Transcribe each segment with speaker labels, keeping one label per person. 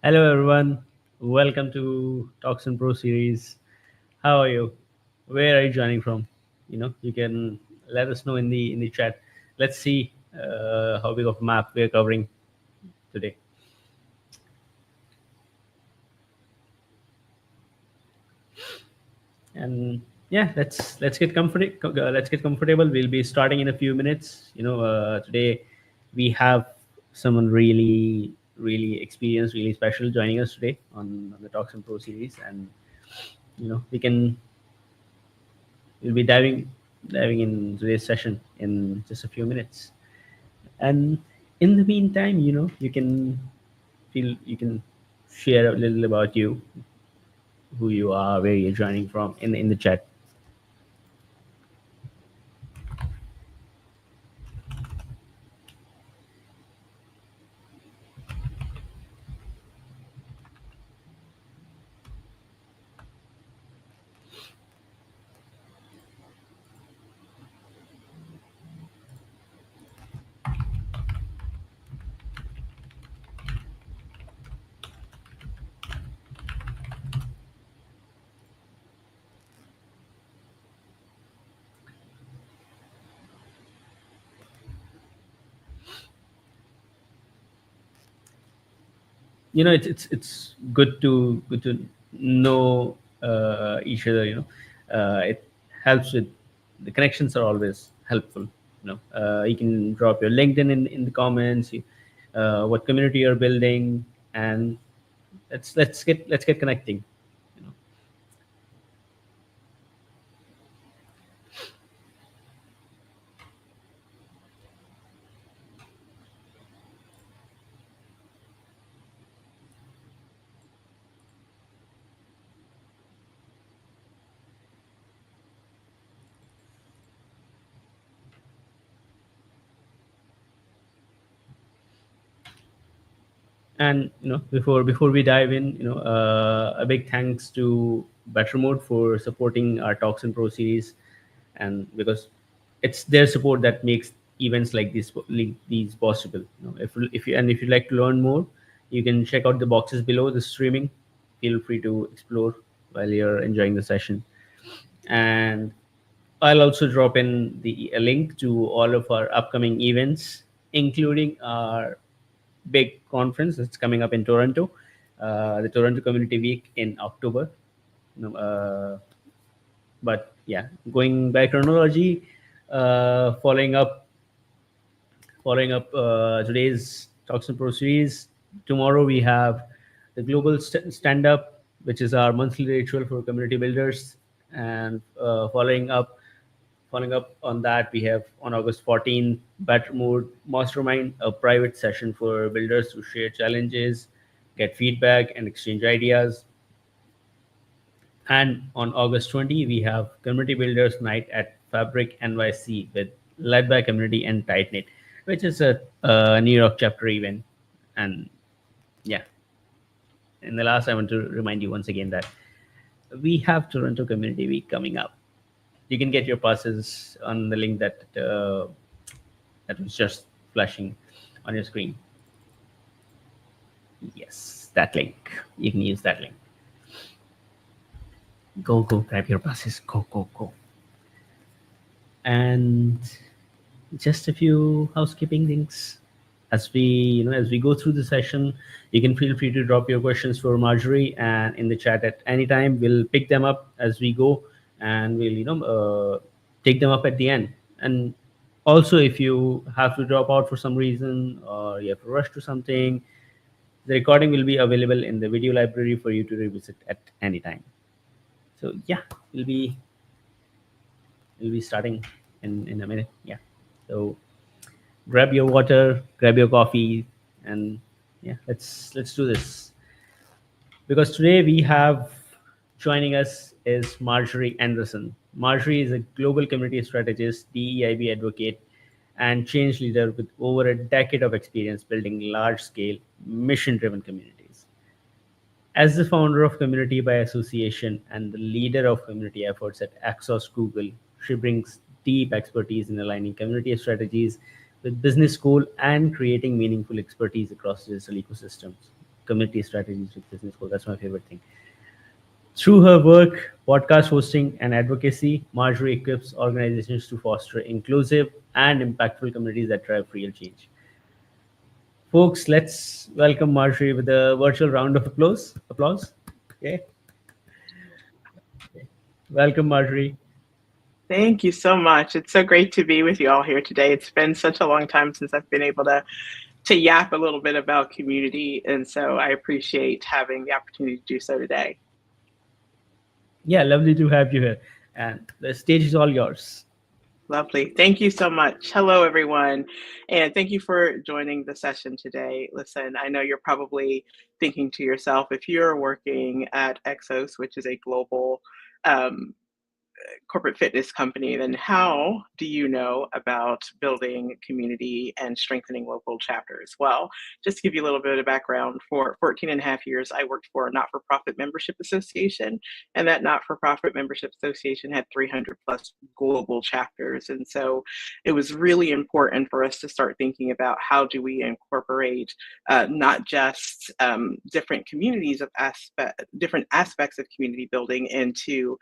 Speaker 1: Hello, everyone. Welcome to Talks and Pro series. How are you? Where are you joining from? You can let us know in the chat. Let's see how big of a map we're covering today. And yeah, let's get comfortable. We'll be starting in a few minutes. Today we have someone really experienced, really special joining us today on the Talks and Pro series, and we'll be diving in today's session in just a few minutes. And in the meantime, you can share a little about you, who you are, where you're joining from in the chat. It's good to know each other. It helps with the connections are always helpful. You can drop your LinkedIn in the comments, what community you're building, and let's get connecting. you know and before we dive in, a big thanks to Better Mode for supporting our Talks and Pro series, and because it's their support that makes events like these possible. If you'd like to learn more, you can check out the boxes below the streaming. Feel free to explore while you're enjoying the session. And I'll also drop in a link to all of our upcoming events, including our big conference that's coming up in Toronto, the Toronto Community Week in October. But yeah, going by chronology, uh, following up following up today's Talks and Pro series. Tomorrow we have the Global Stand Up, which is our monthly ritual for community builders. And following up on that, we have on August 14th, Better Mood Mastermind, a private session for builders to share challenges, get feedback, and exchange ideas. And on August 20, we have Community Builders Night at Fabric NYC with led by Community and Tight Knit, which is a New York chapter event. And yeah, in the last, I want to remind you once again that we have Toronto Community Week coming up. You can get your passes on the link that was just flashing on your screen. Yes, that link. You can use that link. Go, grab your passes. Go. And just a few housekeeping things as we go through the session. You can feel free to drop your questions for Marjorie and in the chat at any time. We'll pick them up as we go, and we'll take them up at the end. And also, if you have to drop out for some reason or you have to rush to something, the recording will be available in the video library for you to revisit at any time. So yeah, we'll be starting in a minute. Yeah. So grab your water, grab your coffee, and yeah, let's do this. Because today we have joining us is Marjorie Anderson. Marjorie is a global community strategist, DEIB advocate, and change leader with over a decade of experience building large-scale, mission-driven communities. As the founder of Community by Association and the leader of community efforts at Axos Google, she brings deep expertise in aligning community strategies with business goal and creating meaningful expertise across digital ecosystems. community strategies with business goals. That's my favorite thing. Through her work, podcast hosting, and advocacy, Marjorie equips organizations to foster inclusive and impactful communities that drive real change. Folks, let's welcome Marjorie with a virtual round of applause. Applause. Okay. Welcome, Marjorie.
Speaker 2: Thank you so much. It's so great to be with you all here today. It's been such a long time since I've been able to yap a little bit about community, and so I appreciate having the opportunity to do so today.
Speaker 1: Yeah, lovely to have you here. And the stage is all yours.
Speaker 2: Lovely. Thank you so much. Hello, everyone, and thank you for joining the session today. Listen, I know you're probably thinking to yourself, if you're working at Exos, which is a global um, corporate fitness company, then how do you know about building community and strengthening local chapters? Well, just to give you a little bit of background, for 14 and a half years, I worked for a not-for-profit membership association, and that not-for-profit membership association had 300 plus global chapters. And so it was really important for us to start thinking about how do we incorporate not just different communities of different aspects of community building into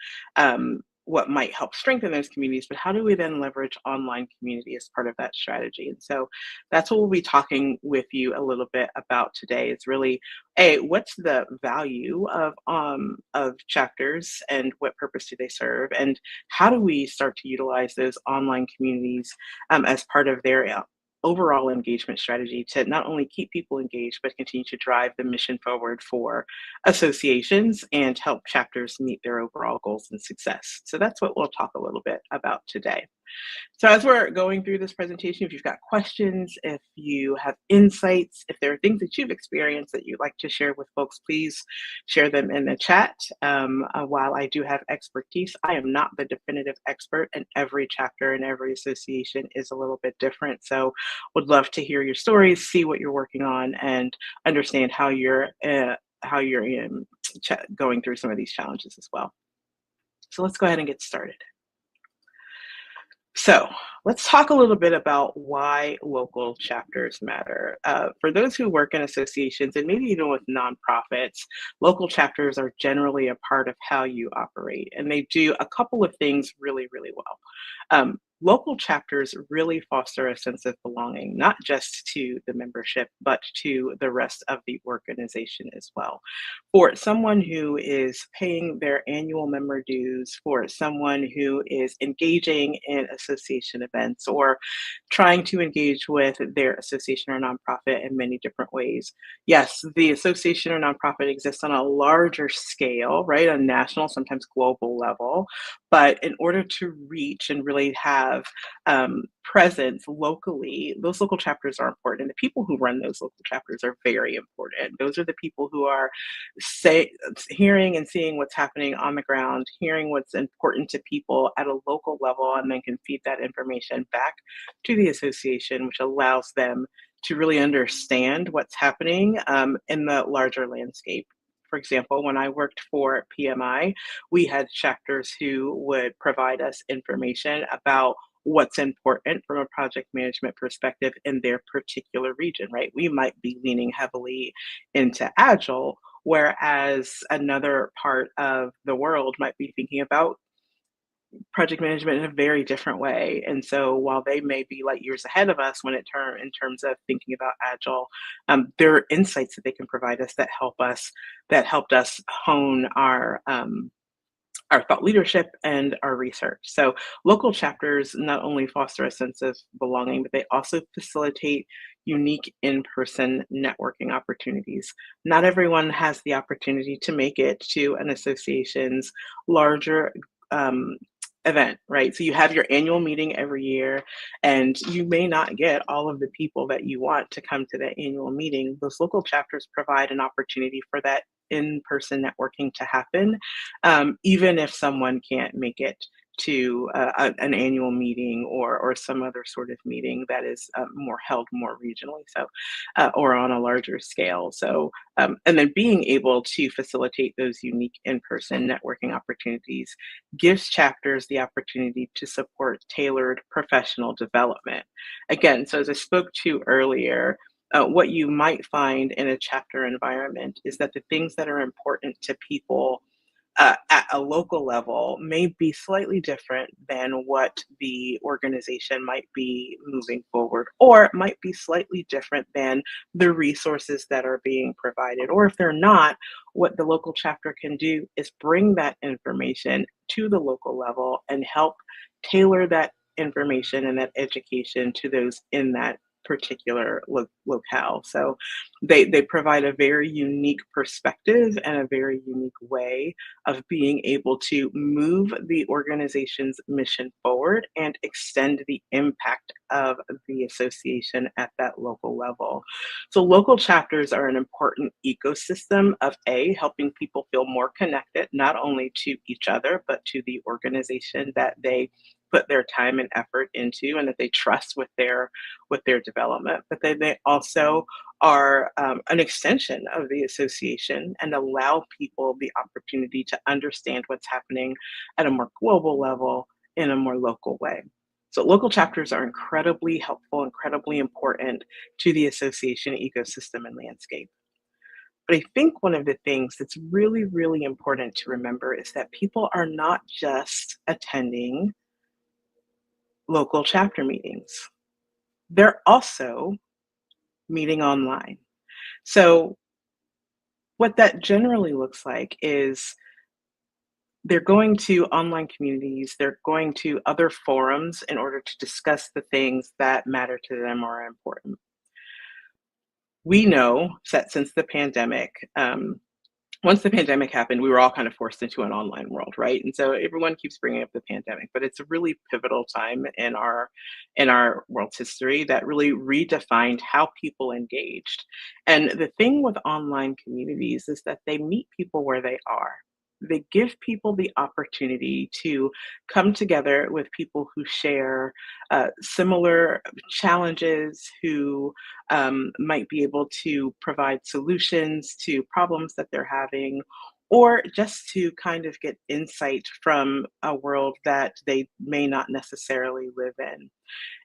Speaker 2: what might help strengthen those communities, but how do we then leverage online community as part of that strategy? And so that's what we'll be talking with you a little bit about today. It's really, what's the value of chapters and what purpose do they serve, and how do we start to utilize those online communities as part of their overall engagement strategy to not only keep people engaged, but continue to drive the mission forward for associations and help chapters meet their overall goals and success. So that's what we'll talk a little bit about today. So as we're going through this presentation, if you've got questions, if you have insights, if there are things that you've experienced that you'd like to share with folks, please share them in the chat. While I do have expertise, I am not the definitive expert, and every chapter and every association is a little bit different. So would love to hear your stories, see what you're working on, and understand how you're going through some of these challenges as well. So let's go ahead and get started. So let's talk a little bit about why local chapters matter. For those who work in associations and maybe even with nonprofits, local chapters are generally a part of how you operate, and they do a couple of things really, really well. Local chapters really foster a sense of belonging, not just to the membership, but to the rest of the organization as well. For someone who is paying their annual member dues, for someone who is engaging in association events or trying to engage with their association or nonprofit in many different ways. Yes, the association or nonprofit exists on a larger scale, right? On national, sometimes global level. But in order to reach and really have presence locally, those local chapters are important. And the people who run those local chapters are very important. Those are the people who are hearing and seeing what's happening on the ground, hearing what's important to people at a local level, and then can feed that information back to the association, which allows them to really understand what's happening in the larger landscape. For example, when I worked for PMI, we had chapters who would provide us information about what's important from a project management perspective in their particular region, right? We might be leaning heavily into Agile, whereas another part of the world might be thinking about project management in a very different way. And so while they may be light years ahead of us in terms of thinking about Agile, there are insights that they can provide us that helped us hone our thought leadership and our research. So local chapters not only foster a sense of belonging, but they also facilitate unique in-person networking opportunities. Not everyone has the opportunity to make it to an association's larger event, right? So you have your annual meeting every year, and you may not get all of the people that you want to come to that annual meeting. Those local chapters provide an opportunity for that in-person networking to happen, even if someone can't make it to an annual meeting or some other sort of meeting that is held more regionally, so or on a larger scale. So and then being able to facilitate those unique in-person networking opportunities gives chapters the opportunity to support tailored professional development. Again, so as I spoke to earlier, What you might find in a chapter environment is that the things that are important to people at a local level may be slightly different than what the organization might be moving forward, or it might be slightly different than the resources that are being provided. Or if they're not, what the local chapter can do is bring that information to the local level and help tailor that information and that education to those in that particular locale. So they provide a very unique perspective and a very unique way of being able to move the organization's mission forward and extend the impact of the association at that local level. So, local chapters are an important ecosystem of helping people feel more connected, not only to each other, but to the organization that they put their time and effort into and that they trust with their development, but then they also are an extension of the association and allow people the opportunity to understand what's happening at a more global level in a more local way. So, local chapters are incredibly helpful, incredibly important to the association ecosystem and landscape. But I think one of the things that's really, really important to remember is that people are not just attending local chapter meetings, they're also meeting online. So, what that generally looks like is they're going to online communities, they're going to other forums in order to discuss the things that matter to them or are important. We know that since the pandemic, once the pandemic happened, we were all kind of forced into an online world, right? And so everyone keeps bringing up the pandemic, but it's a really pivotal time in our world's history that really redefined how people engaged. And the thing with online communities is that they meet people where they are. They give people the opportunity to come together with people who share similar challenges, who might be able to provide solutions to problems that they're having, or just to kind of get insight from a world that they may not necessarily live in.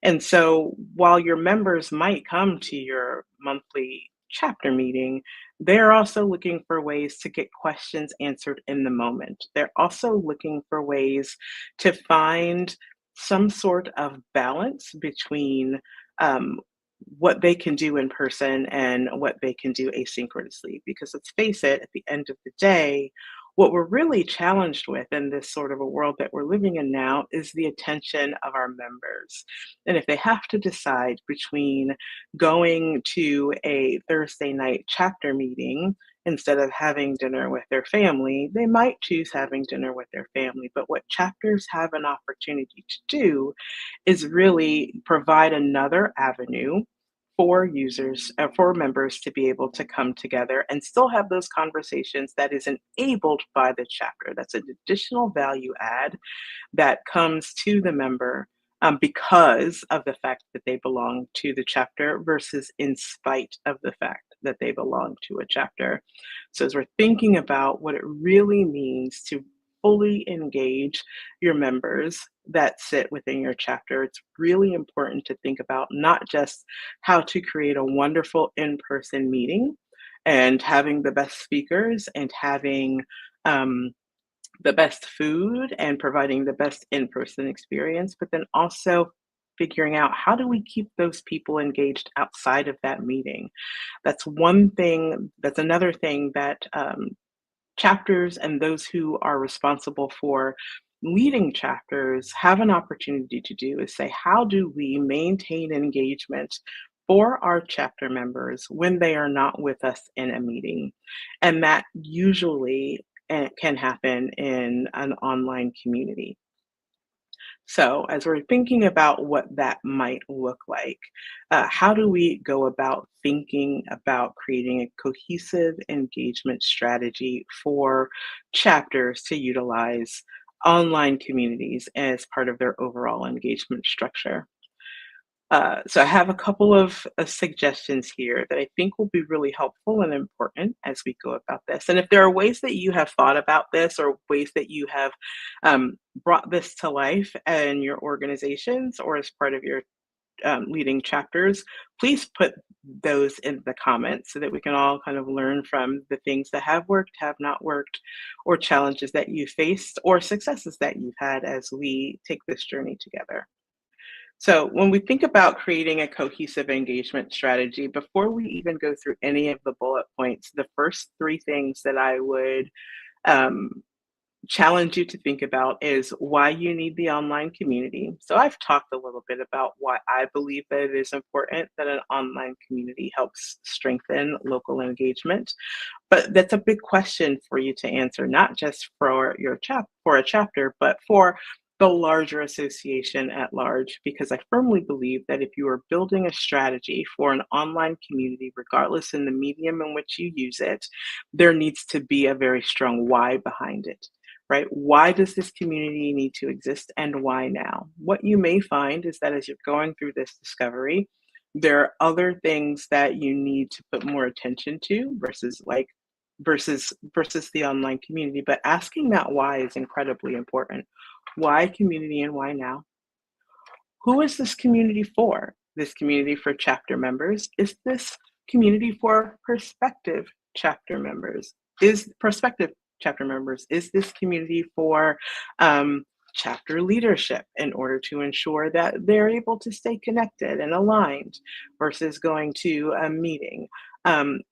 Speaker 2: And so while your members might come to your monthly chapter meeting, they're also looking for ways to get questions answered in the moment. They're also looking for ways to find some sort of balance between um, what they can do in person and what they can do asynchronously. Because let's face it, at the end of the day, what we're really challenged with in this sort of a world that we're living in now is the attention of our members. And if they have to decide between going to a Thursday night chapter meeting instead of having dinner with their family, they might choose having dinner with their family. But what chapters have an opportunity to do is really provide another avenue for users, for members to be able to come together and still have those conversations that is enabled by the chapter. That's an additional value add that comes to the member because of the fact that they belong to the chapter versus in spite of the fact that they belong to a chapter. So, as we're thinking about what it really means to fully engage your members that sit within your chapter, it's really important to think about not just how to create a wonderful in person meeting and having the best speakers and having um, the best food and providing the best in-person experience, but then also figuring out how do we keep those people engaged outside of that meeting. That's one thing. That's another thing that chapters and those who are responsible for leading chapters have an opportunity to do is say, how do we maintain engagement for our chapter members when they are not with us in a meeting? And that usually can happen in an online community. So, as we're thinking about what that might look like, how do we go about thinking about creating a cohesive engagement strategy for chapters to utilize online communities as part of their overall engagement structure? So I have a couple of suggestions here that I think will be really helpful and important as we go about this. And if there are ways that you have thought about this or ways that you have brought this to life in your organizations or as part of your leading chapters, please those in the comments so that we can all kind of learn from the things that have worked, have not worked, or challenges that you faced, or successes that you've had as we take this journey together. So, when we think about creating a cohesive engagement strategy, before we even go through any of the bullet points, the first three things that I would um, challenge you to think about is why you need the online community. So, I've talked a little bit about why I believe that it is important that an online community helps strengthen local engagement. But that's a big question for you to answer, not just for for a chapter, but for the larger association at large, because I firmly believe that if you are building a strategy for an online community, regardless in the medium in which you use it, there needs to be a very strong why behind it. Right? Why does this community need to exist and why now? What you may find is that as you're going through this discovery, there are other things that you need to put more attention to versus the online community, but asking that why is incredibly important. Why community and why now? Who is this community for? This community for chapter members? Is this community for prospective chapter members? Is this community for chapter leadership in order to ensure that they're able to stay connected and aligned versus going to a meeting?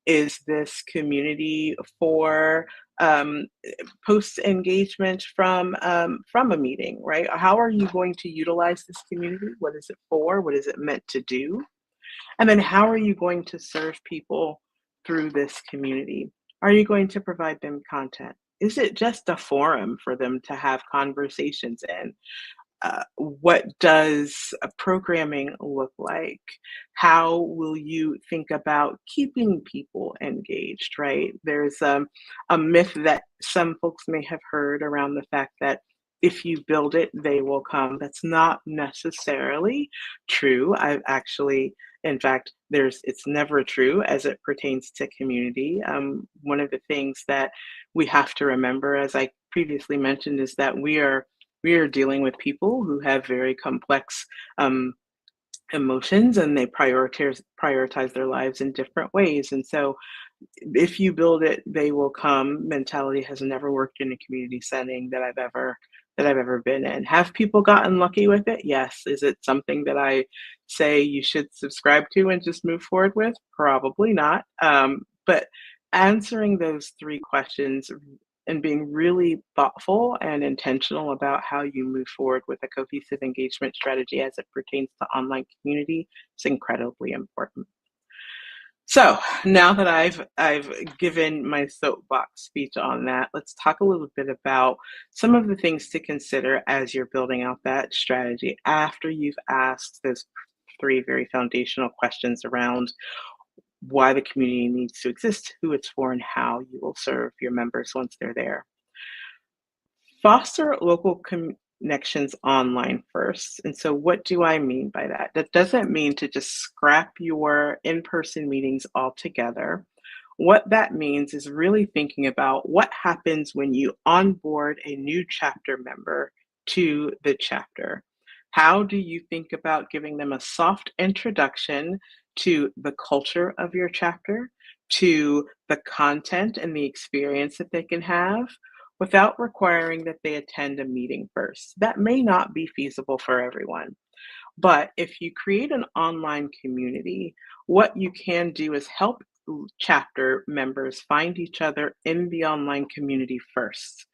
Speaker 2: Is this community for post engagement from a meeting, right? How are you going to utilize this community? What is it for? What is it meant to do? And then how are you going to serve people through this community? Are you going to provide them content? Is it just a forum for them to have conversations in? What does programming look like? How will you think about keeping people engaged, right? There's a myth that some folks may have heard around the fact that if you build it, they will come. That's not necessarily true. I've actually, in fact, it's never true as it pertains to community. One of the things that we have to remember, as I previously mentioned, is that we are dealing with people who have very complex um, emotions and they prioritize their lives in different ways. And so if you build it, they will come mentality has never worked in a community setting that I've ever been in. Have people gotten lucky with it? Yes. Is it something that I say you should subscribe to and just move forward with? Probably not. But answering those three questions and being really thoughtful and intentional about how you move forward with a cohesive engagement strategy as it pertains to online community is incredibly important. So now that I've given my soapbox speech on that, let's talk a little bit about some of the things to consider as you're building out that strategy after you've asked those three very foundational questions around why the community needs to exist, who it's for, and how you will serve your members once they're there. Foster local connections online first. And so, what do I mean by that? That doesn't mean to just scrap your in person meetings altogether. What that means is really thinking about what happens when you onboard a new chapter member to the chapter. How do you think about giving them a soft introduction to the culture of your chapter, to the content and the experience that they can have, without requiring that they attend a meeting first? That may not be feasible for everyone. But if you create an online community, what you can do is help chapter members find each other in the online community first.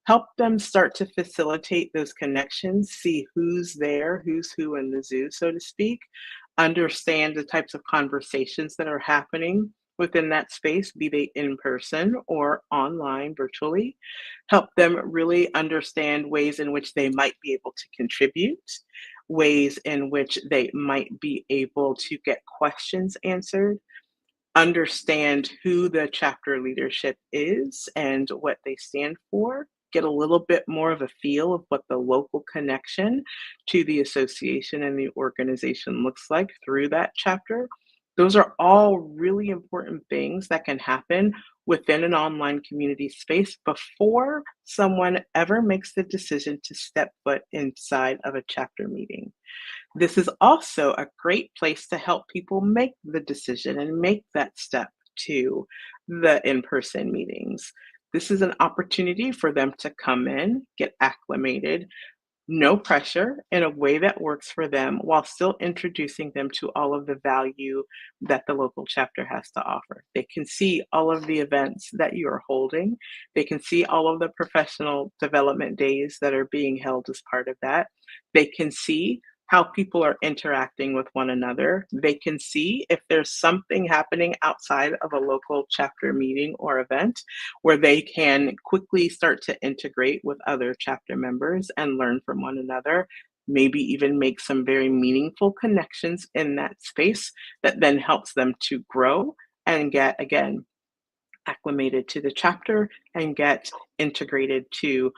Speaker 2: Help them start to facilitate those connections, see who's there, who's who in the zoo, so to speak, understand the types of conversations that are happening within that space, be they in person or online virtually. Help them really understand ways in which they might be able to contribute, ways in which they might be able to get questions answered, understand who the chapter leadership is and what they stand for, get a little bit more of a feel of what the local connection to the association and the organization looks like through that chapter. Those are all really important things that can happen within an online community space before someone ever makes the decision to step foot inside of a chapter meeting. This is also a great place to help people make the decision and make that step to the in person meetings. This is an opportunity for them to come in, get acclimated, no pressure, in a way that works for them while still introducing them to all of the value that the local chapter has to offer. They can see all of the events that you are holding. They can see all of the professional development days that are being held as part of that. They can see how people are interacting with one another. They can see if there's something happening outside of a local chapter meeting or event where they can quickly start to integrate with other chapter members and learn from one another, maybe even make some very meaningful connections in that space that then helps them to grow and get, again, acclimated to the chapter and get integrated to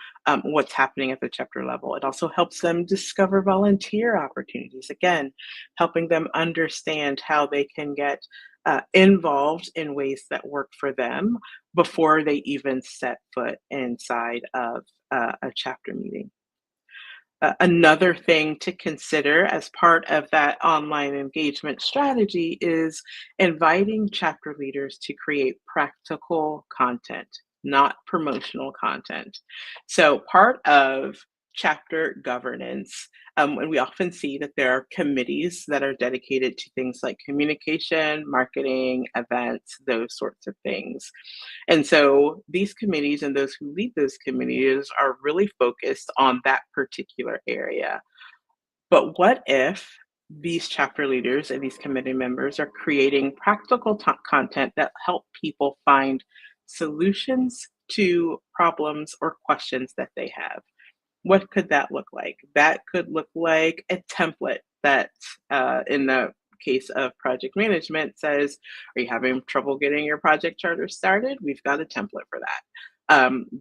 Speaker 2: what's happening at the chapter level. It also helps them discover volunteer opportunities, again, helping them understand how they can get involved in ways that work for them before they even set foot inside of a chapter meeting. Another thing to consider as part of that online engagement strategy is inviting chapter leaders to create practical content, not promotional content. So, part of chapter governance, and we often see that there are committees that are dedicated to things like communication, marketing, events, those sorts of things. And so these committees and those who lead those committees are really focused on that particular area. But what if these chapter leaders and these committee members are creating practical content that help people find solutions to problems or questions that they have? What could that look like? That could look like a template that, in the case of project management, says, "Are you having trouble getting your project charter started? We've got a template for that."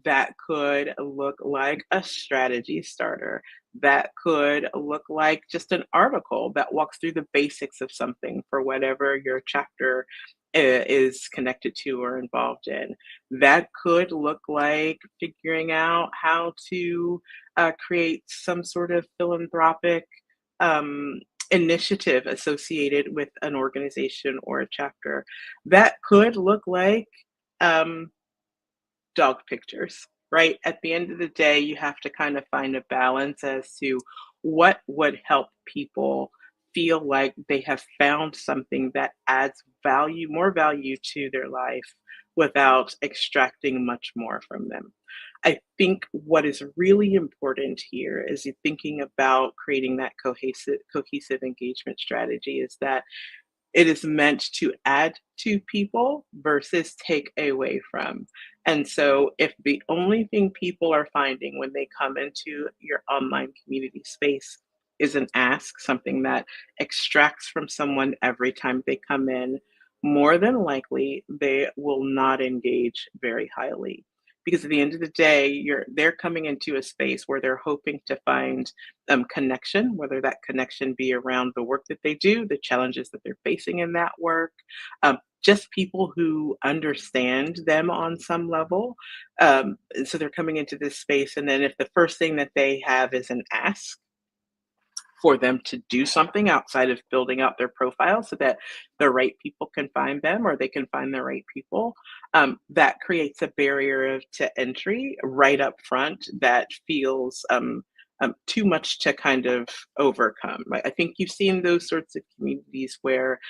Speaker 2: That could look like a strategy starter. That could look like just an article that walks through the basics of something for whatever your chapter is connected to or involved in. That could look like figuring out how to create some sort of philanthropic um, initiative associated with an organization or a chapter. That could look like um, dog pictures, right? At the end of the day, you have to kind of find a balance as to what would help people feel like they have found something that adds value, more value to their life without extracting much more from them. I think what is really important here is you thinking about creating that cohesive engagement strategy is that it is meant to add to people versus take away from. And so, if the only thing people are finding when they come into your online community space is an ask, something that extracts from someone every time they come in, more than likely they will not engage very highly. Because at the end of the day, they're coming into a space where they're hoping to find connection, whether that connection be around the work that they do, the challenges that they're facing in that work, just people who understand them on some level. And so they're coming into this space, and then if the first thing that they have is an ask, for them to do something outside of building out their profile so that the right people can find them or they can find the right people. That creates a barrier to entry right up front that feels too much to kind of overcome. Right? I think you've seen those sorts of communities where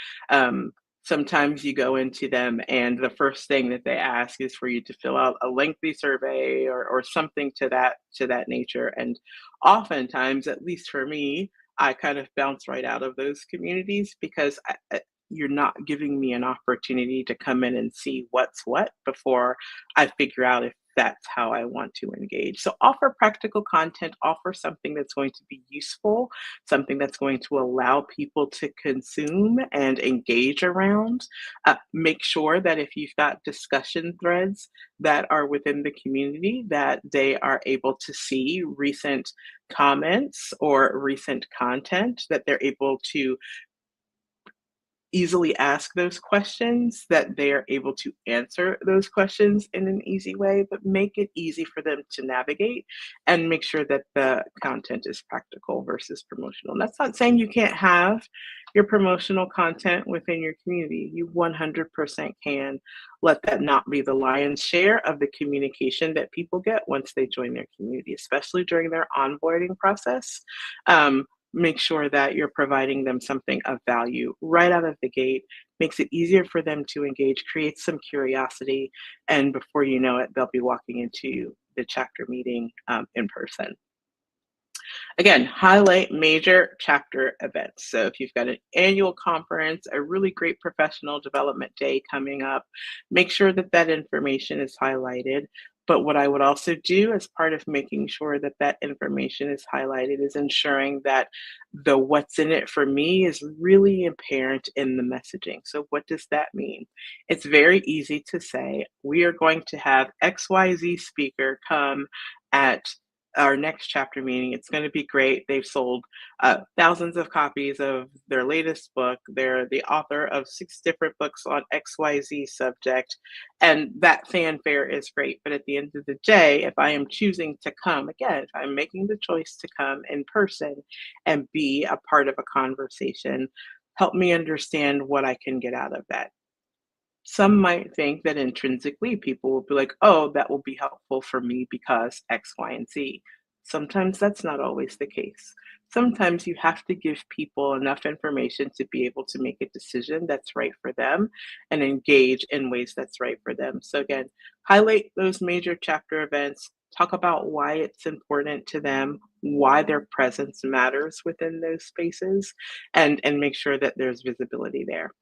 Speaker 2: sometimes you go into them and the first thing that they ask is for you to fill out a lengthy survey or something to that nature. And oftentimes, at least for me, I kind of bounce right out of those communities because you're not giving me an opportunity to come in and see what's what before I figure out if that's how I want to engage. So offer practical content, offer something that's going to be useful, something that's going to allow people to consume and engage around. Make sure that if you've got discussion threads that are within the community, that they are able to see recent comments or recent content, that they're able to easily ask those questions, that they are able to answer those questions in an easy way, but make it easy for them to navigate and make sure that the content is practical versus promotional. And that's not saying you can't have your promotional content within your community. You 100% can. Let that not be the lion's share of the communication that people get once they join their community, especially during their onboarding process. Make sure that you're providing them something of value right out of the gate, makes it easier for them to engage, creates some curiosity, and before you know it, they'll be walking into the chapter meeting in person. Again, highlight major chapter events. So if you've got an annual conference, a really great professional development day coming up, make sure that that information is highlighted. But what I would also do as part of making sure that that information is highlighted is ensuring that the what's in it for me is really apparent in the messaging. So what does that mean? It's very easy to say, we are going to have XYZ speaker come at our next chapter meeting. It's going to be great. They've sold thousands of copies of their latest book. They're the author of 6 different books on XYZ subject. And that fanfare is great. But at the end of the day, if I am choosing to come, again, if I'm making the choice to come in person and be a part of a conversation, help me understand what I can get out of that. Some might think that intrinsically people will be like, oh, that will be helpful for me because X, Y, and Z. Sometimes that's not always the case. Sometimes you have to give people enough information to be able to make a decision that's right for them and engage in ways that's right for them. So, again, highlight those major chapter events, talk about why it's important to them, why their presence matters within those spaces, and make sure that there's visibility there.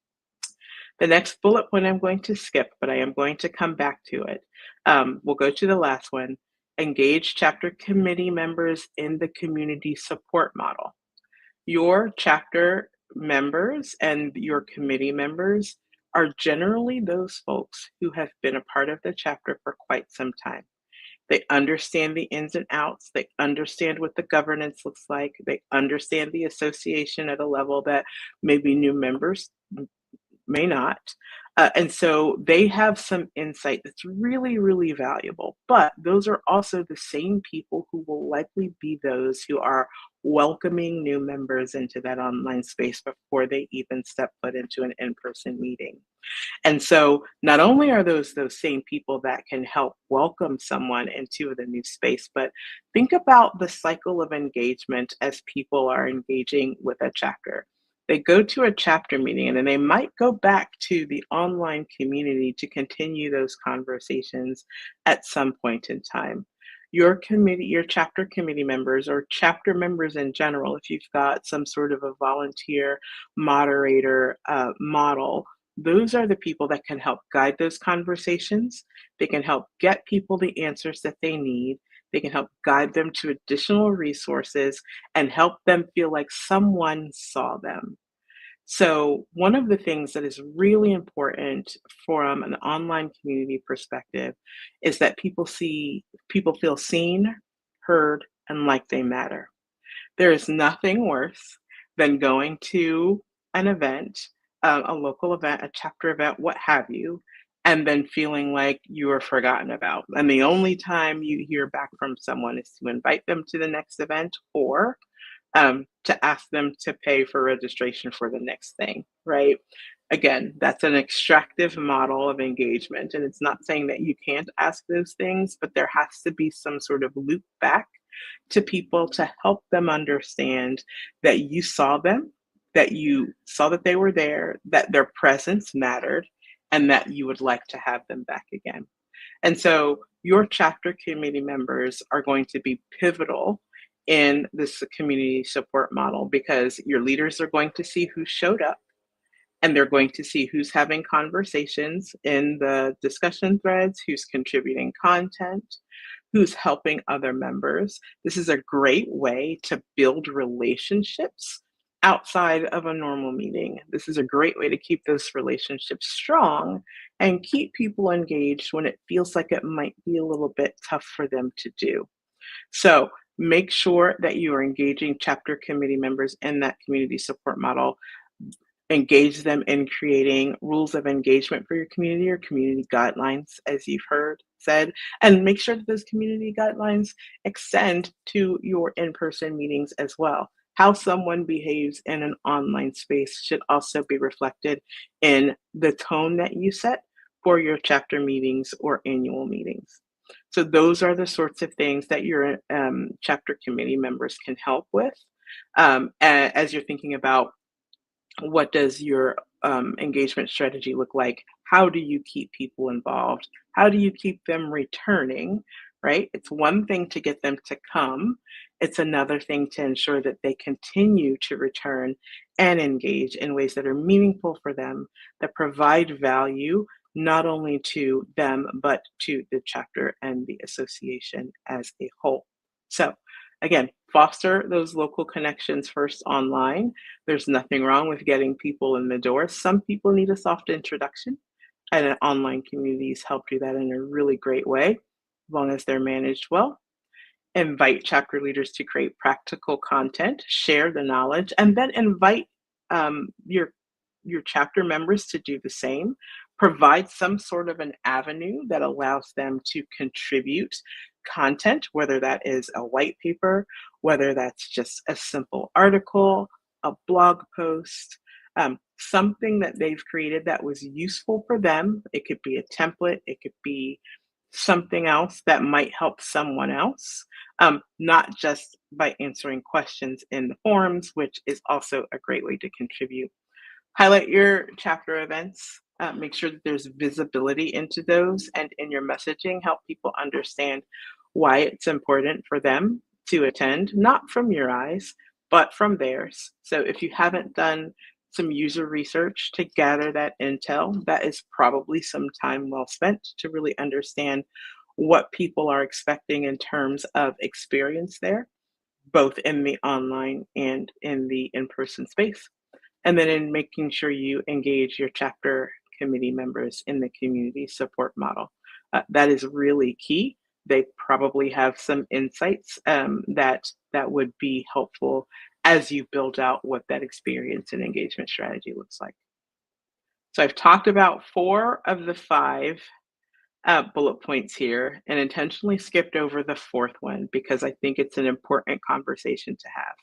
Speaker 2: The next bullet point I'm going to skip, but I am going to come back to it. We'll go to the last one. Engage chapter committee members in the community support model. Your chapter members and your committee members are generally those folks who have been a part of the chapter for quite some time. They understand the ins and outs. They understand what the governance looks like. They understand the association at a level that maybe new members may not. And so they have some insight that's really, really valuable. But those are also the same people who will likely be those who are welcoming new members into that online space before they even step foot into an in-person meeting. And so not only are those same people that can help welcome someone into the new space, but think about the cycle of engagement as people are engaging with a chapter. They go to a chapter meeting and then they might go back to the online community to continue those conversations at some point in time. Your committee, your chapter committee members, or chapter members in general, if you've got some sort of a volunteer moderator model, those are the people that can help guide those conversations. They can help get people the answers that they need. They can help guide them to additional resources and help them feel like someone saw them. So, one of the things that is really important from an online community perspective is that people feel seen, heard, and like they matter. There is nothing worse than going to an event, a local event, a chapter event, what have you, and then feeling like you are forgotten about. And the only time you hear back from someone is to invite them to the next event or to ask them to pay for registration for the next thing, right? Again, that's an extractive model of engagement. And it's not saying that you can't ask those things, but there has to be some sort of loop back to people to help them understand that you saw them, that you saw that they were there, that their presence mattered, and that you would like to have them back again. And so your chapter committee members are going to be pivotal in this community support model because your leaders are going to see who showed up and they're going to see who's having conversations in the discussion threads, who's contributing content, who's helping other members. This is a great way to build relationships outside of a normal meeting. This is a great way to keep those relationships strong and keep people engaged when it feels like it might be a little bit tough for them to do. So make sure that you are engaging chapter committee members in that community support model. engage them in creating rules of engagement for your community or community guidelines, as you've heard said, and make sure that those community guidelines extend to your in-person meetings as well. How someone behaves in an online space should also be reflected in the tone that you set for your chapter meetings or annual meetings. So those are the sorts of things that your chapter committee members can help with as you're thinking about what does your engagement strategy look like? How do you keep people involved? How do you keep them returning? Right? It's one thing to get them to come, it's another thing to ensure that they continue to return and engage in ways that are meaningful for them, that provide value not only to them, but to the chapter and the association as a whole. So, again, foster those local connections first online. There's nothing wrong with getting people in the door. Some people need a soft introduction, and online communities help do that in a really great way, as long as they're managed well. Invite chapter leaders to create practical content, share the knowledge, and then invite your chapter members to do the same. Provide some sort of an avenue that allows them to contribute content, whether that is a white paper, whether that's just a simple article, a blog post, something that they've created that was useful for them. It could be a template, it could be something else that might help someone else, not just by answering questions in the forums, which is also a great way to contribute. Highlight your chapter events. Make sure that there's visibility into those, and in your messaging, help people understand why it's important for them to attend, not from your eyes, but from theirs. So if you haven't done some user research to gather that intel, that is probably some time well spent to really understand what people are expecting in terms of experience there, both in the online and in the in-person space. And then in making sure you engage your chapter committee members in the community support model. That is really key. They probably have some insights that would be helpful as you build out what that experience and engagement strategy looks like. So I've talked about 4 of the 5 bullet points here and intentionally skipped over the 4th one because I think it's an important conversation to have.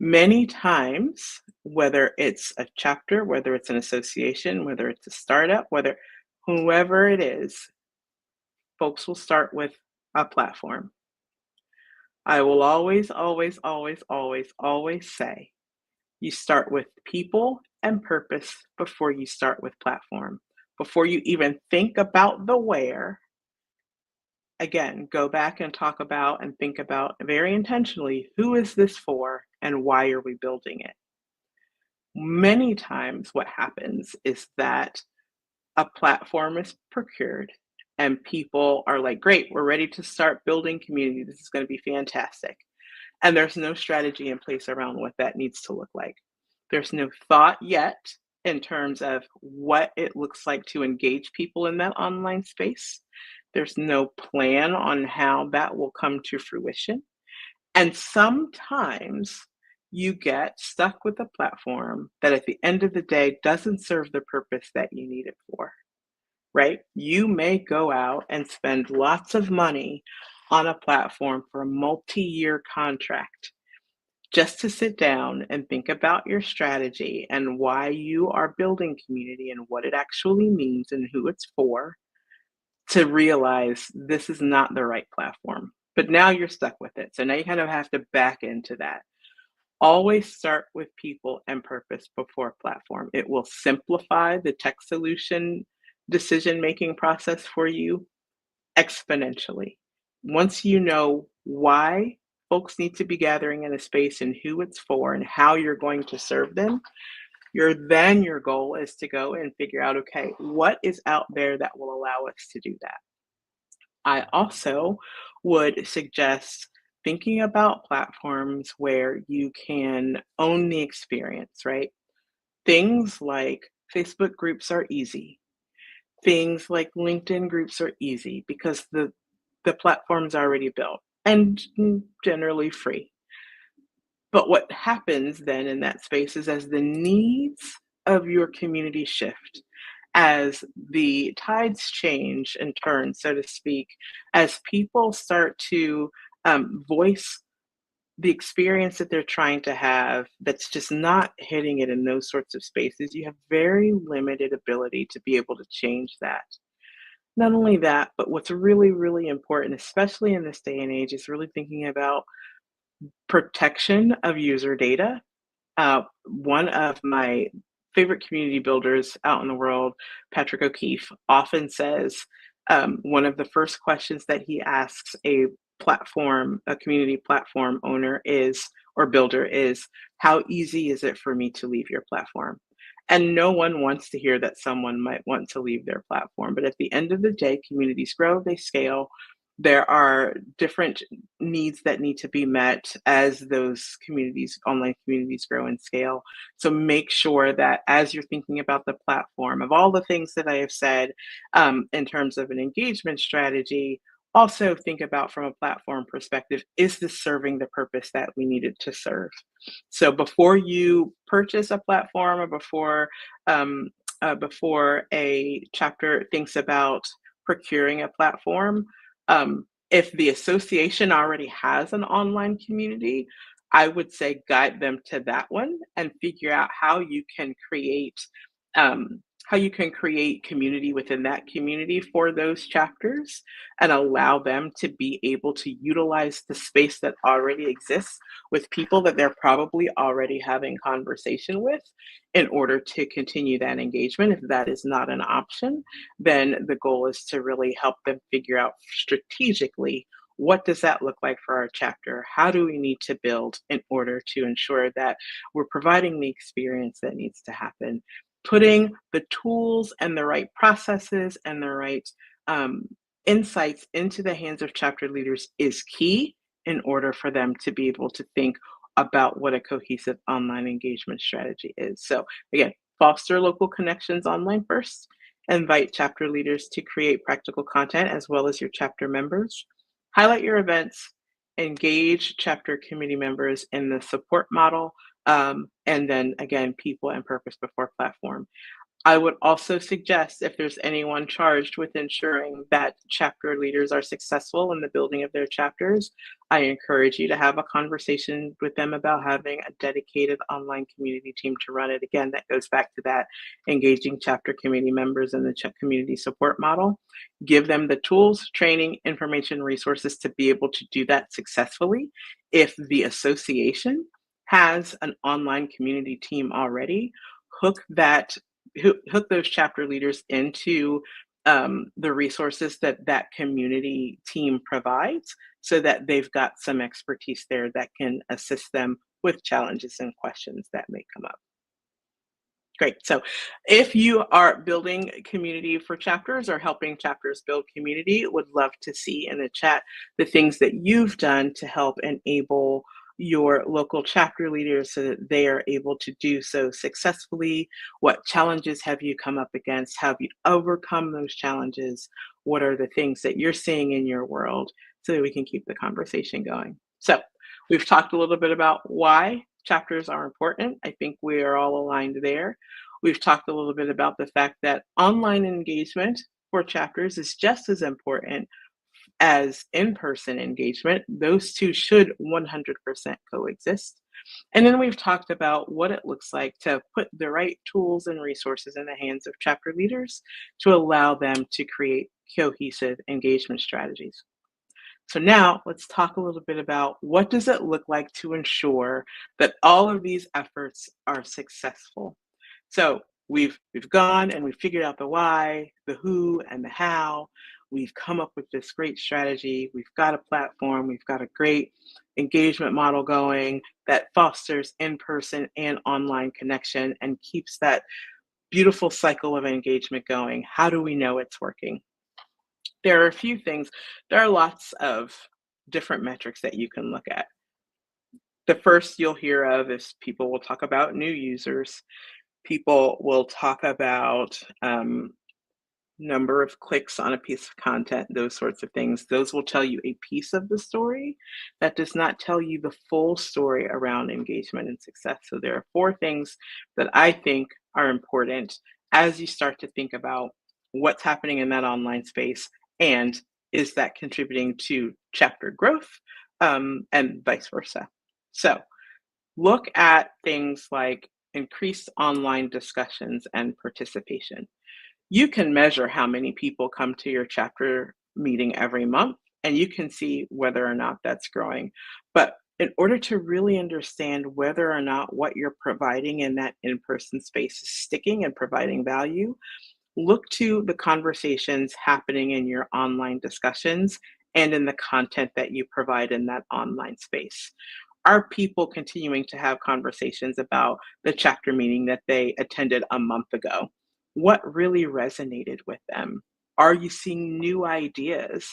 Speaker 2: Many times, whether it's a chapter, whether it's an association, whether it's a startup, whether whoever it is, folks will start with a platform. I will always, always, always, always, always say you start with people and purpose before you start with platform. Before you even think about the where, again, go back and talk about and think about very intentionally who is this for and why are we building it? Many times, what happens is that a platform is procured and people are like, great, we're ready to start building community. This is going to be fantastic. And there's no strategy in place around what that needs to look like. There's no thought yet in terms of what it looks like to engage people in that online space. There's no plan on how that will come to fruition. And sometimes you get stuck with a platform that at the end of the day doesn't serve the purpose that you need it for, right? You may go out and spend lots of money on a platform for a multi-year contract just to sit down and think about your strategy and why you are building community and what it actually means and who it's for, to realize this is not the right platform. But now you're stuck with it. So now you kind of have to back into that. Always start with people and purpose before platform. It will simplify the tech solution decision-making process for you exponentially. Once you know why folks need to be gathering in a space and who it's for and how you're going to serve them, your goal is to go and figure out, okay, what is out there that will allow us to do that? I also would suggest thinking about platforms where you can own the experience, right? Things like Facebook groups are easy. Things like LinkedIn groups are easy because the platform's already built and generally free. But what happens then in that space is as the needs of your community shift, as the tides change and turn, so to speak, as people start to voice the experience that they're trying to have that's just not hitting it in those sorts of spaces, you have very limited ability to be able to change that. Not only that, but what's really, really important, especially in this day and age, is really thinking about protection of user data. One of my favorite community builders out in the world, Patrick O'Keefe, often says one of the first questions that he asks a community platform owner is, or builder is, how easy is it for me to leave your platform? And no one wants to hear that someone might want to leave their platform. But at the end of the day, communities grow, they scale. There are different needs that need to be met as those communities, online communities, grow and scale. So make sure that as you're thinking about the platform, of all the things that I have said in terms of an engagement strategy, also think about from a platform perspective, is this serving the purpose that we need it to serve? So before you purchase a platform, or before a chapter thinks about procuring a platform, if the association already has an online community, I would say guide them to that one and figure out how you can create community within that community for those chapters and allow them to be able to utilize the space that already exists with people that they're probably already having conversation with in order to continue that engagement. If that is not an option, then the goal is to really help them figure out strategically, what does that look like for our chapter? How do we need to build in order to ensure that we're providing the experience that needs to happen? Putting the tools and the right processes and the right um, insights into the hands of chapter leaders is key in order for them to be able to think about what a cohesive online engagement strategy is. So, again, foster local connections online first, invite chapter leaders to create practical content as well as your chapter members, highlight your events, engage chapter committee members in the support model, and then again, people and purpose before platform. I would also suggest, if there's anyone charged with ensuring that chapter leaders are successful in the building of their chapters, I encourage you to have a conversation with them about having a dedicated online community team to run it. Again, that goes back to that engaging chapter community members in the community support model. Give them the tools, training, information, resources to be able to do that successfully. If the association has an online community team already, hook that hook those chapter leaders into the resources that that community team provides so that they've got some expertise there that can assist them with challenges and questions that may come up. Great. So if you are building community for chapters or helping chapters build community, would love to see in the chat the things that you've done to help enable your local chapter leaders so that they are able to do so successfully. What challenges have you come up against? How have you overcome those challenges? What are the things that you're seeing in your world so that we can keep the conversation going? So we've talked a little bit about why chapters are important. I think we are all aligned there. We've talked a little bit about the fact that online engagement for chapters is just as important as in-person engagement. Those two should 100% coexist. And then we've talked about what it looks like to put the right tools and resources in the hands of chapter leaders to allow them to create cohesive engagement strategies. So now let's talk a little bit about what does it look like to ensure that all of these efforts are successful. So we've gone and we've figured out the why, the who, and the how. We've come up with this great strategy. We've got a platform. We've got a great engagement model going that fosters in-person and online connection and keeps that beautiful cycle of engagement going. How do we know it's working? There are a few things. There are lots of different metrics that you can look at. The first you'll hear of is people will talk about new users. People will talk about number of clicks on a piece of content, those sorts of things. Those will tell you a piece of the story. That does not tell you the full story around engagement and success. So there are four things that I think are important as you start to think about what's happening in that online space and is that contributing to chapter growth, and vice versa. So look at things like increased online discussions and participation. You can measure how many people come to your chapter meeting every month, and you can see whether or not that's growing. But in order to really understand whether or not what you're providing in that in person space is sticking and providing value, look to the conversations happening in your online discussions and in the content that you provide in that online space. Are people continuing to have conversations about the chapter meeting that they attended a month ago? What really resonated with them? Are you seeing new ideas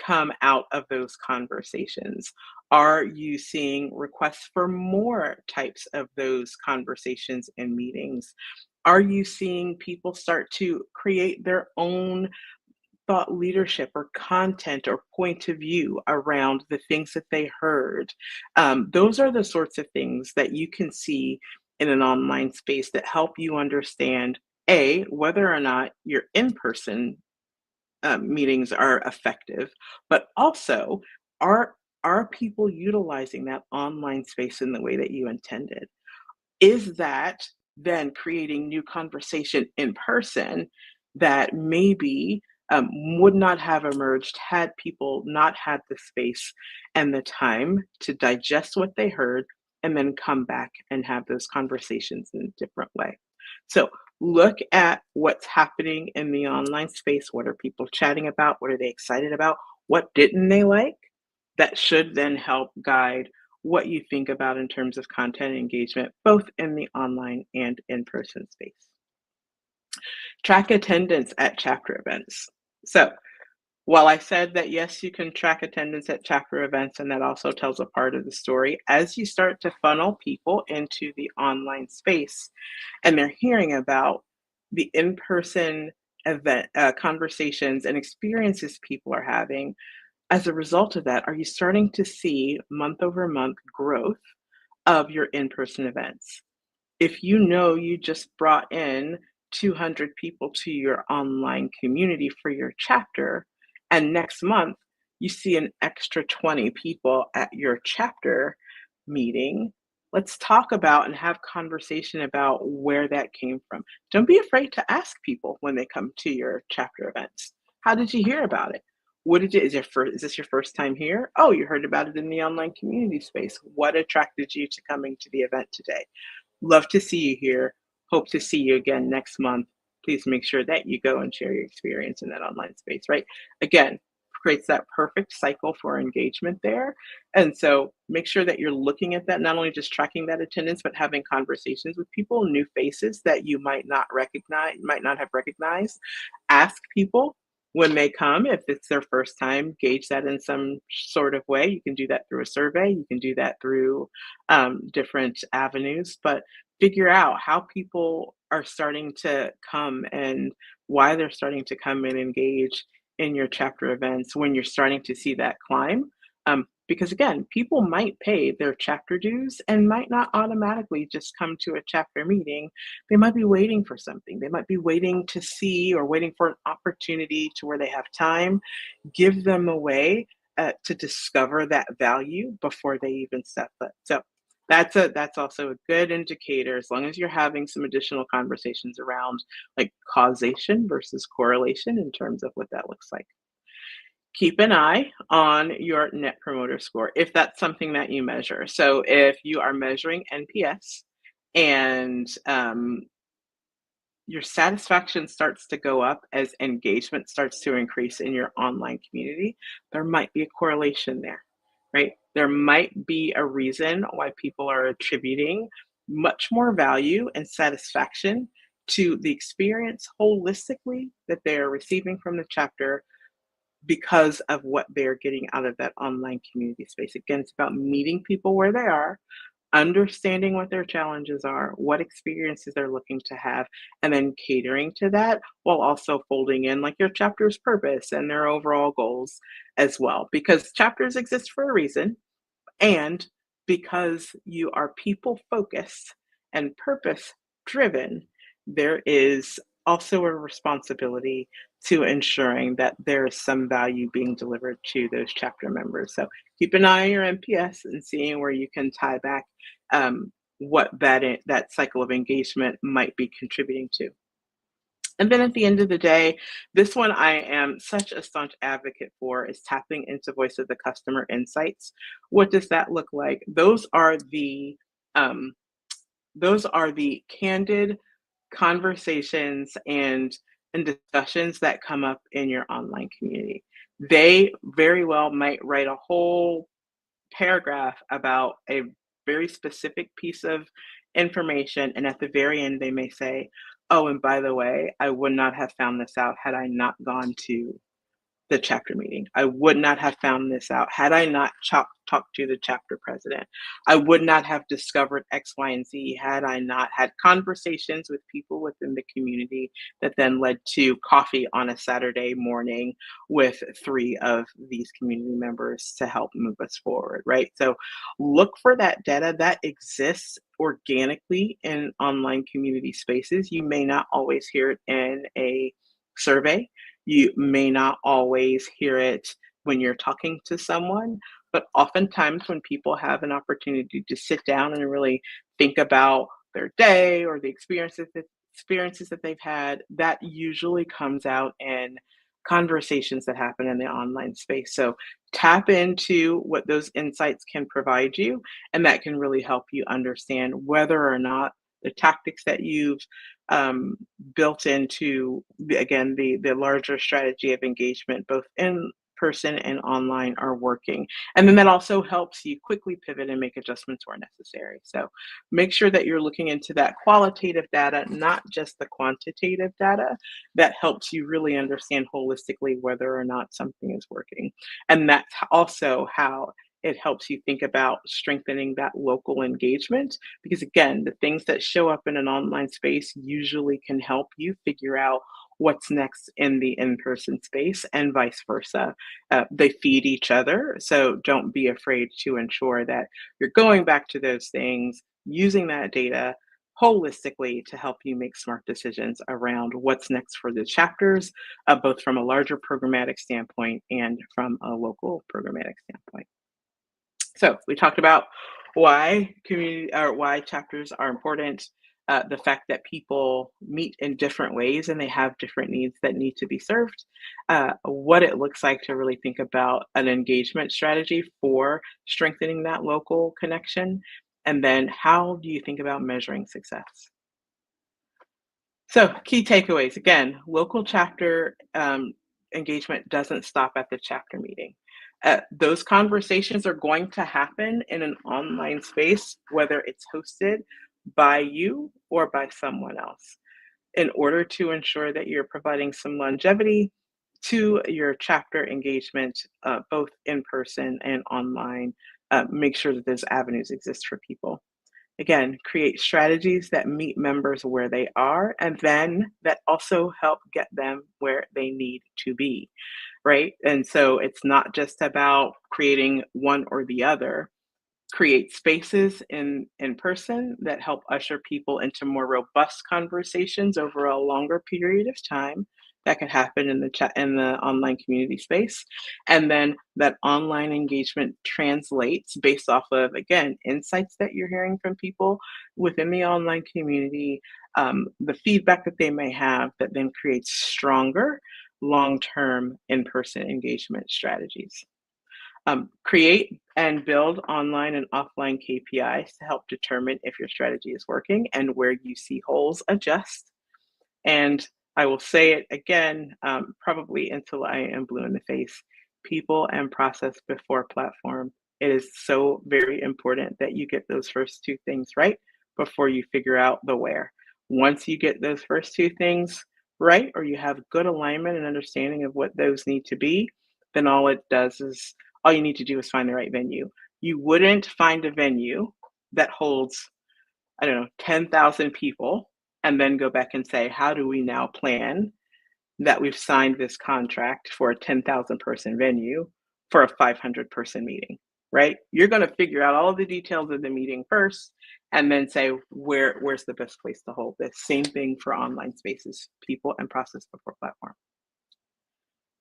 Speaker 2: come out of those conversations? Are you seeing requests for more types of those conversations and meetings? Are you seeing people start to create their own thought leadership or content or point of view around the things that they heard? Those are the sorts of things that you can see in an online space that help you understand A, whether or not your in person meetings are effective, but also are are people utilizing that online space in the way that you intended? Is that then creating new conversation in person that maybe would not have emerged had people not had the space and the time to digest what they heard and then come back and have those conversations in a different way? So look at what's happening in the online space. What are people chatting about? What are they excited about? What didn't they like? That should then help guide what you think about in terms of content engagement, both in the online and in person space. Track attendance at chapter events. So, while I said that yes, you can track attendance at chapter events, and that also tells a part of the story, as you start to funnel people into the online space and they're hearing about the in person event conversations and experiences people are having, as a result of that, are you starting to see month over month growth of your in person events? If you know you just brought in 200 people to your online community for your chapter, and next month you see an extra 20 people at your chapter meeting, let's talk about and have conversation about where that came from. Don't be afraid to ask people when they come to your chapter events. How did you hear about it? What did you, is this your first time here? Oh, you heard about it in the online community space. What attracted you to coming to the event today? Love to see you here. Hope to see you again next month. Please make sure that you go and share your experience in that online space, right? Again, creates that perfect cycle for engagement there. And so make sure that you're looking at that, not only just tracking that attendance, but having conversations with people, new faces that you might not recognize, might not have recognized. Ask people when they come, if it's their first time, gauge that in some sort of way. You can do that through a survey, you can do that through different avenues, but figure out how people are starting to come and why they're starting to come and engage in your chapter events when you're starting to see that climb. Because again, people might pay their chapter dues and might not automatically just come to a chapter meeting. They might be waiting for something. They might be waiting to see or waiting for an opportunity to where they have time. Give them a way to discover that value before they even step foot. So that's also a good indicator as long as you're having some additional conversations around like causation versus correlation in terms of what that looks like. Keep an eye on your net promoter score if that's something that you measure. So if you are measuring NPS and your satisfaction starts to go up as engagement starts to increase in your online community, there might be a correlation there, right? There might be a reason why people are attributing much more value and satisfaction to the experience holistically that they are receiving from the chapter because of what they're getting out of that online community space. Again, it's about meeting people where they are, understanding what their challenges are, what experiences they're looking to have, and then catering to that while also folding in like your chapter's purpose and their overall goals as well. Because chapters exist for a reason, and because you are people focused and purpose driven, there is also a responsibility to ensuring that there is some value being delivered to those chapter members. So keep an eye on your NPS and seeing where you can tie back what that cycle of engagement might be contributing to. And then at the end of the day, this one I am such a staunch advocate for is tapping into voice of the customer insights. What does that look like? Um, those are the candid conversations and discussions that come up in your online community. They very well might write a whole paragraph about a very specific piece of information, and at the very end, they may say, "Oh, and by the way, I would not have found this out had I not gone to the chapter meeting. I would not have found this out had I not talked to the chapter president. I would not have discovered X, Y, and Z had I not had conversations with people within the community that then led to coffee on a Saturday morning with three of these community members to help move us forward," right? So look for that data that exists organically in online community spaces. You may not always hear it in a survey, you may not always hear it when you're talking to someone, but oftentimes when people have an opportunity to sit down and really think about their day or the experiences that they've had, that usually comes out in conversations that happen in the online space. So tap into what those insights can provide you, and that can really help you understand whether or not the tactics that you've um, built into the larger strategy of engagement, both in person and online, are working. And then that also helps you quickly pivot and make adjustments where necessary. So make sure that you're looking into that qualitative data, not just the quantitative data, that helps you really understand holistically whether or not something is working. And that's also how it helps you think about strengthening that local engagement, because again, the things that show up in an online space usually can help you figure out what's next in the in-person space and vice versa. They feed each other, so don't be afraid to ensure that you're going back to those things, using that data holistically to help you make smart decisions around what's next for the chapters, both from a larger programmatic standpoint and from a local programmatic standpoint. So we talked about why community or why chapters are important, the fact that people meet in different ways and they have different needs that need to be served, what it looks like to really think about an engagement strategy for strengthening that local connection, and then how do you think about measuring success? So, key takeaways again, local chapter engagement doesn't stop at the chapter meeting. Those conversations are going to happen in an online space, whether it's hosted by you or by someone else. In order to ensure that you're providing some longevity to your chapter engagement, both in person and online, make sure that those avenues exist for people. Again, create strategies that meet members where they are and then that also help get them where they need to be, right? And so it's not just about creating one or the other. Create spaces in person that help usher people into more robust conversations over a longer period of time. That could happen in the chat in the online community space, and then that online engagement translates based off of, again, insights that you're hearing from people within the online community, the feedback that they may have that then creates stronger long-term in-person engagement strategies. Create and build online and offline KPIs to help determine if your strategy is working, and where you see holes, adjust. And I will say it again, probably until I am blue in the face: people and process before platform. It is so very important that you get those first two things right before you figure out the where. Once you get those first two things right, or you have good alignment and understanding of what those need to be, then all you need to do is find the right venue. You wouldn't find a venue that holds, I don't know, 10,000 people, and then go back and say, how do we now plan that we've signed this contract for a 10,000 person venue for a 500 person meeting, right? You're going to figure out all of the details of the meeting first and then say, where's the best place to hold this? Same thing for online spaces, people and process before platform.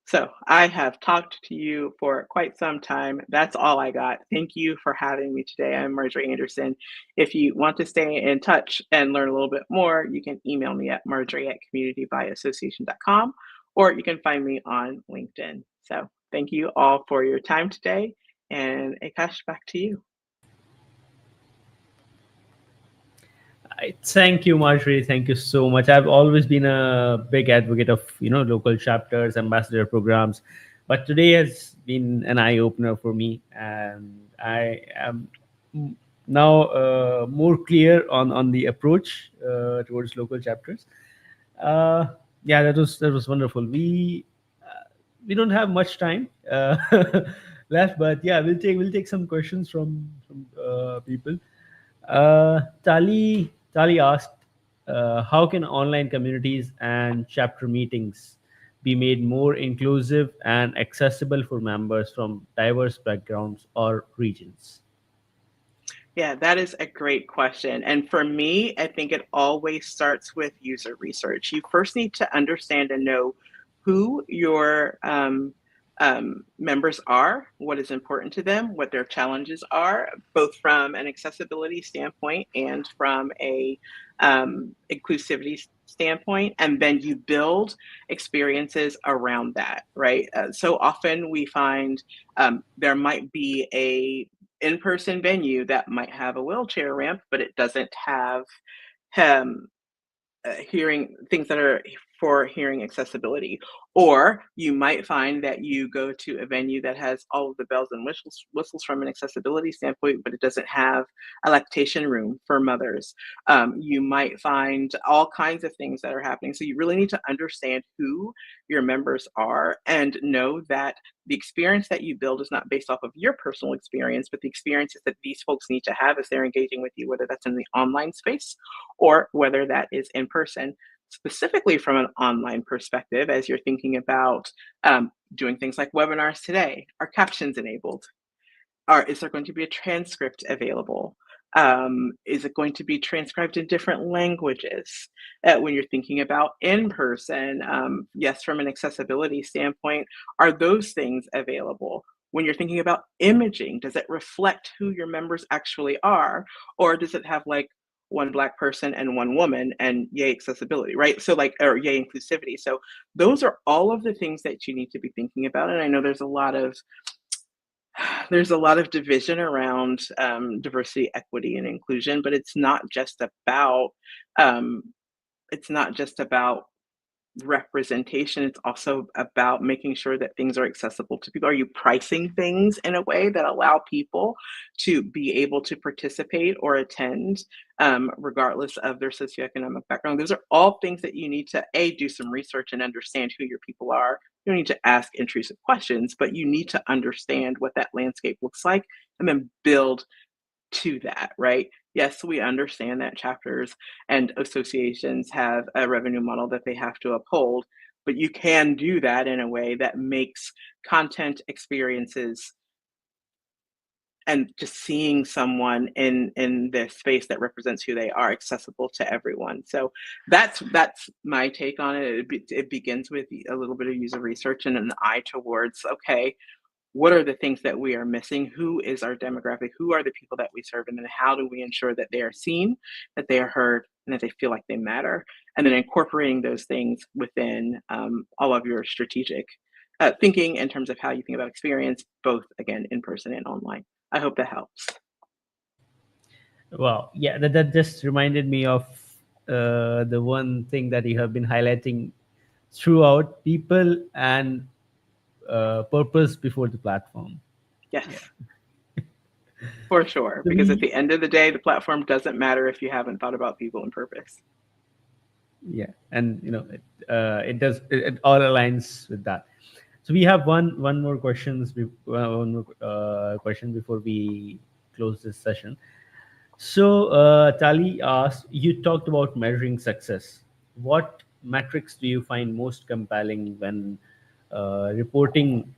Speaker 2: So I have talked to you for quite some time. That's all I got. Thank you for having me today. I'm Marjorie Anderson. If you want to stay in touch and learn a little bit more, you can email me at marjorie@communitybyassociation.com, or you can find me on LinkedIn. So thank you all for your time today. And Akash, back to you.
Speaker 1: Thank you, Marjorie. Thank you so much. I've always been a big advocate of local chapters, ambassador programs, but today has been an eye opener for me, and I am now more clear on the approach towards local chapters. Uh, yeah, that was wonderful. We don't have much time left, but yeah, we'll take some questions from people. Tali asked, how can online communities and chapter meetings be made more inclusive and accessible for members from diverse backgrounds or regions?
Speaker 2: Yeah, that is a great question. And for me, I think it always starts with user research. You first need to understand and know who your members are, what is important to them, what their challenges are, both from an accessibility standpoint and from a inclusivity standpoint. And then you build experiences around that, right? So often we find there might be a in-person venue that might have a wheelchair ramp, but it doesn't have um, hearing things that are for hearing accessibility. Or you might find that you go to a venue that has all of the bells and whistles from an accessibility standpoint, but it doesn't have a lactation room for mothers. You might find all kinds of things that are happening. So you really need to understand who your members are and know that the experience that you build is not based off of your personal experience, but the experiences that these folks need to have as they're engaging with you, whether that's in the online space or whether that is in person. Specifically from an online perspective, as you're thinking about doing things like webinars today, are captions enabled? Is there going to be a transcript available? Is it going to be transcribed in different languages? When you're thinking about in person, yes, from an accessibility standpoint, are those things available? When you're thinking about imaging, does it reflect who your members actually are? Or does it have like one Black person and one woman and yay accessibility, right? So, like, or yay inclusivity. So, those are all of the things that you need to be thinking about. And I know there's a lot of division around diversity, equity, and inclusion, but um, it's not just about representation. It's also about making sure that things are accessible to people. Are you pricing things in a way that allow people to be able to participate or attend, regardless of their socioeconomic background? Those are all things that you need to do some research and understand who your people are. You don't need to ask intrusive questions, but you need to understand what that landscape looks like and then build to that, right? Yes, we understand that chapters and associations have a revenue model that they have to uphold, but you can do that in a way that makes content experiences and just seeing someone in this space that represents who they are accessible to everyone. So that's my take on it. It begins with a little bit of user research and an eye towards, okay, what are the things that we are missing? Who is our demographic? Who are the people that we serve? And then how do we ensure that they are seen, that they are heard, and that they feel like they matter? And then incorporating those things within all of your strategic thinking in terms of how you think about experience, both again in person and online. I hope that helps.
Speaker 1: Well, yeah, that just reminded me of the one thing that you have been highlighting throughout: people and purpose before the platform. Yeah.
Speaker 2: Yes, for sure.
Speaker 1: So
Speaker 2: Because at
Speaker 1: we,
Speaker 2: the end of the day, the platform doesn't matter if you haven't thought about people and purpose.
Speaker 1: yeah, and it does, it all aligns with that. So we have one more questions, one more question before we close this session. So, Tali asked, you talked about measuring success. What metrics do you find most compelling when reporting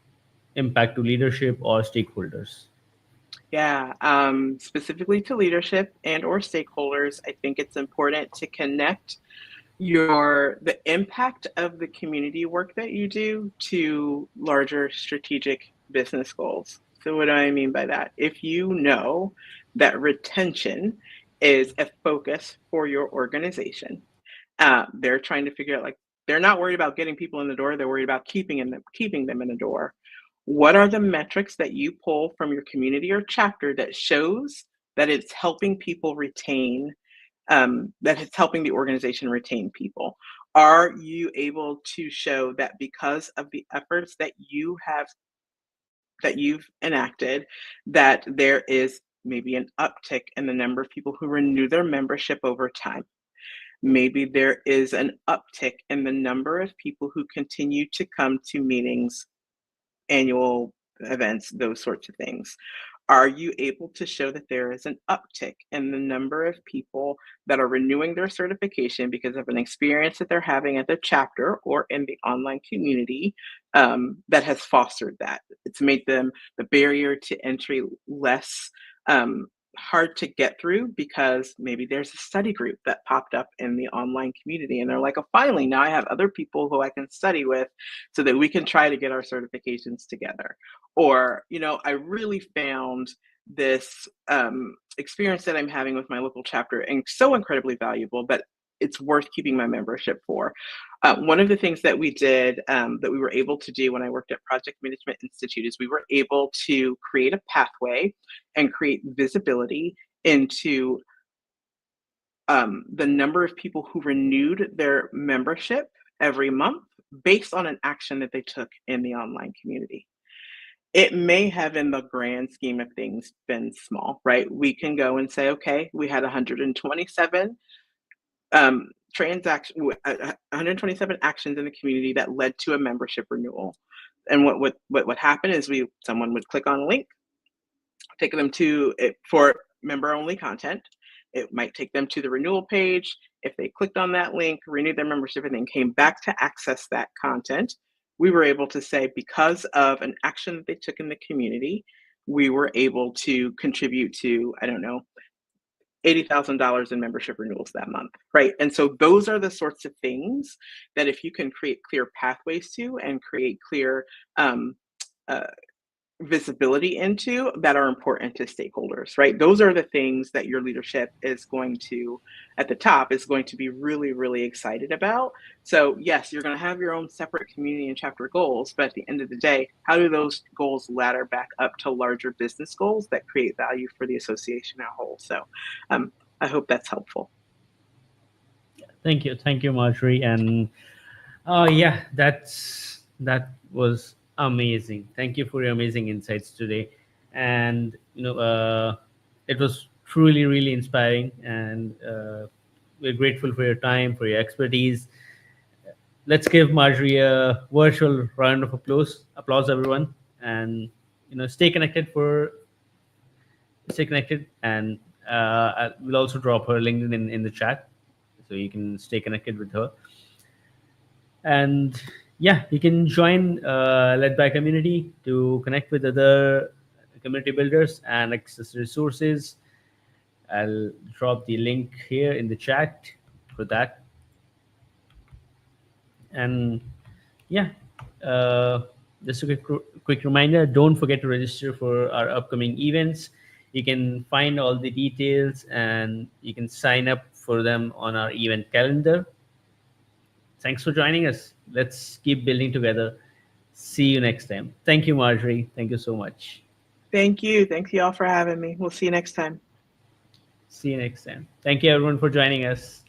Speaker 1: impact to leadership or stakeholders?
Speaker 2: Yeah, specifically to leadership and or stakeholders, I think it's important to connect the impact of the community work that you do to larger strategic business goals. So what do I mean by that? If you know that retention is a focus for your organization, they're trying to figure out, like, they're not worried about getting people in the door, they're worried about keeping them in the door. What are the metrics that you pull from your community or chapter that shows that it's helping people retain, that it's helping the organization retain people? Are you able to show that because of the efforts that you've enacted, that there is maybe an uptick in the number of people who renew their membership over time? Maybe there is an uptick in the number of people who continue to come to meetings, annual events, those sorts of things. Are you able to show that there is an uptick in the number of people that are renewing their certification because of an experience that they're having at their chapter or in the online community, that has fostered that? It's made the barrier to entry less hard to get through because maybe there's a study group that popped up in the online community and they're like, oh, finally, now I have other people who I can study with so that we can try to get our certifications together. Or, I really found this experience that I'm having with my local chapter and so incredibly valuable that it's worth keeping my membership for. One of the things that we did, that we were able to do when I worked at Project Management Institute, is we were able to create a pathway and create visibility into the number of people who renewed their membership every month based on an action that they took in the online community. It may have, in the grand scheme of things, been small, right? We can go and say, okay, we had 127 transaction 127 actions in the community that led to a membership renewal. And what would happen is someone would click on a link, take them to it for member only content. It might take them to the renewal page. If they clicked on that link, renewed their membership, and then came back to access that content, we were able to say, because of an action that they took in the community, we were able to contribute to, I don't know, $80,000 in membership renewals that month, right? And so those are the sorts of things that if you can create clear pathways to and create clear um, uh, visibility into, that are important to stakeholders, right? Those are the things that your leadership is going to, at the top, is going to be really, really excited about. So yes, you're going to have your own separate community and chapter goals, but at the end of the day, how do those goals ladder back up to larger business goals that create value for the association as a whole? So I hope that's helpful.
Speaker 1: Thank you, Marjorie. And yeah, that was amazing. Thank you for your amazing insights today, and it was truly really inspiring. And we're grateful for your time, for your expertise. Let's give Marjorie a virtual round of applause. Applause, everyone, and stay connected, and we'll also drop her LinkedIn in the chat, so you can stay connected with her. And yeah, you can join led by community to connect with other community builders and access resources. I'll drop the link here in the chat for that. And yeah, uh, just a quick reminder, don't forget to register for our upcoming events. You can find all the details and you can sign up for them on our event calendar. Thanks for joining us. Let's keep building together. See you next time. Thank you, Marjorie. Thank you so much.
Speaker 2: Thank you. Thank you all for having me. We'll see you next time.
Speaker 1: See you next time. Thank you, everyone, for joining us.